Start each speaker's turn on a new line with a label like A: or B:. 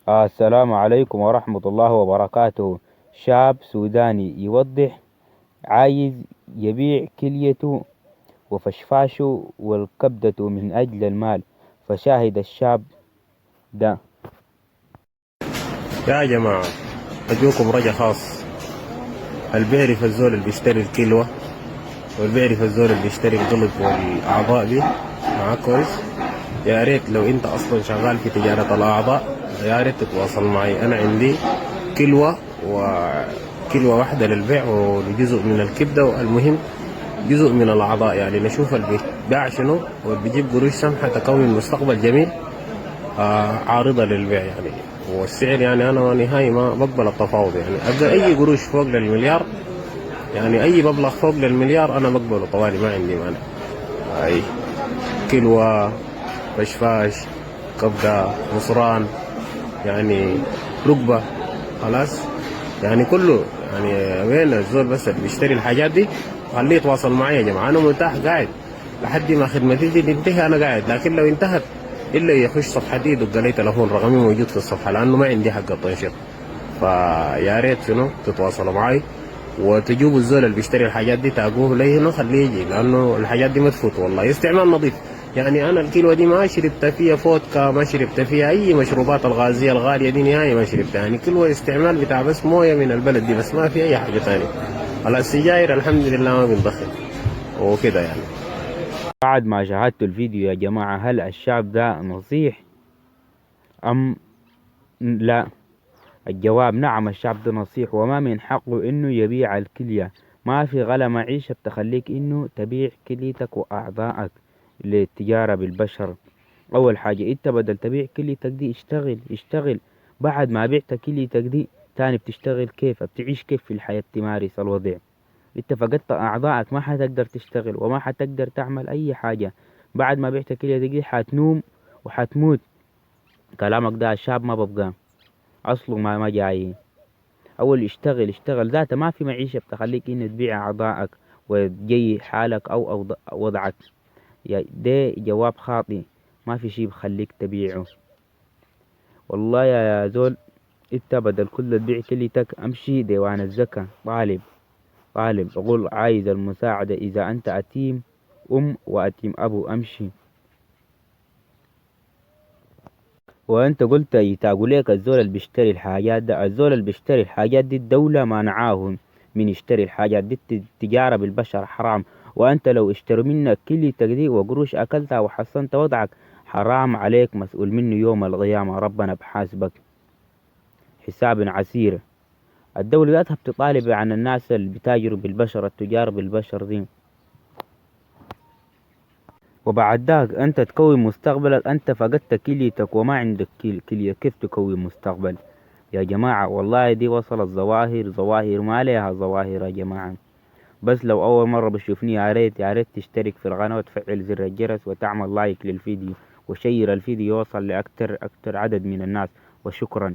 A: السلام عليكم ورحمة الله وبركاته. شاب سوداني يوضح، عايز يبيع كليته وفشفاشه والكبدة من أجل المال، فشاهد الشاب ده.
B: يا جماعة، أجوكم رجا خاص. البيعرف الزول اللي بيشتري الكيلو، والبيعرف الزول اللي بيشتري القلب والأعضاء دي معاك كويس. يا ريت لو أنت أصلا شغال في تجارة الأعضاء، يا ريت تتواصل معي. أنا عندي كلوة، وكلوة واحدة للبيع ولجزء من الكبدة، والمهم جزء من الأعضاء. يعني نشوف اللي بيتباع شنو، واللي بيجيب قروش سمحة تكون مستقبل جميل. عارضة للبيع يعني. والسعر يعني أنا نهائي ما بقبل التفاوض. يعني أبدأ أي قروش فوق للمليار، يعني أي مبلغ فوق للمليار أنا بقبله طوالي، ما عندي مانع. أي كلوة، فشفاش، كبدة، مصران، يعني ركبة، خلاص يعني كله. يعني وين الزول بس اللي بيشتري الحاجات دي خليه يتواصل معي يا جماعة. أنا مرتاح قاعد لحد ما خدمتي دي تنتهي، أنا قاعد. لكن لو انتهت إلا يخش صفحتي يدق لي تليفون، رقمي موجود في الصفحة، لأنه ما عندي حق التنشيط. فيا ريت شنو تتواصلوا معي، وتجيبوا الزول اللي بيشتري الحاجات دي تاقوه لي هنا، خليه يجي، لانه الحاجات دي ما تفوت والله، استعمال نظيف. يعني انا الكيلو دي ما شربت فيها فودكا، ما شربت فيها اي مشروبات الغازيه الغاليه دي نهائي، ما شربتها. يعني كيلو استعمال بتاع بس مويه من البلد دي بس، ما في اي حاجه ثانيه. على السجاير الحمد لله ما بندخن وكده يعني.
A: بعد ما شاهدت الفيديو يا جماعة، هل الشاب ده نصيح أم لا؟ الجواب نعم، الشعب ده نصيح، وما من حقه إنه يبيع الكلية. ما في غلا معيشة بتخليك إنه تبيع كليتك وأعضائك للتجارة بالبشر. أول حاجة، أنت بدل تبيع كليتك دي اشتغل. بعد ما بعت كليتك دي تاني بتشتغل كيف؟ بتعيش كيف في الحياة؟ تمارس الوضع. أنت فقدت أعضائك، ما حتقدر تشتغل وما حتقدر تعمل أي حاجة. بعد ما بعت كليتك دي حتنوم وحتموت. كلامك ده الشاب ما ببقى أصله ما جاي. اول اشتغل ذاته، ما في معيشة بتخليك ان تبيع اعضائك وتجي حالك او وضعك. ده جواب خاطئ. ما في شي بخليك تبيعه. والله يا زول، انت بدل كل تبيع كليتك امشي ديوان الزكاة، طالب اقول عايز المساعدة اذا انت اتيم واتيم ابو، امشي. وانت قلت يتاقوا ليك الزول اللي بيشتري الحاجات ده، الزول اللي بيشتري الحاجات دي الدولة منعاهم من يشتري الحاجات دي. التجارة بالبشر حرام. وانت لو اشتروا منك كل تقدير وقروش اكلتها وحسنت وضعك، حرام عليك، مسؤول منه يوم القيامة، ربنا بحاسبك حساب عسير. الدولة ذاتها بتطالب عن الناس اللي بتاجروا بالبشر، التجار بالبشر دي. وبعد ذاك انت تكون مستقبلك، انت فقدت كليتك وما عندك كلية، كيف تكون مستقبل؟ يا جماعة والله دي وصلت ظواهر ما لها ظواهر يا جماعة. بس لو أول مرة بتشوفني، يا ريت تشترك في القناة وتفعل زر الجرس وتعمل لايك للفيديو، وشير الفيديو يوصل لأكتر عدد من الناس. وشكرا.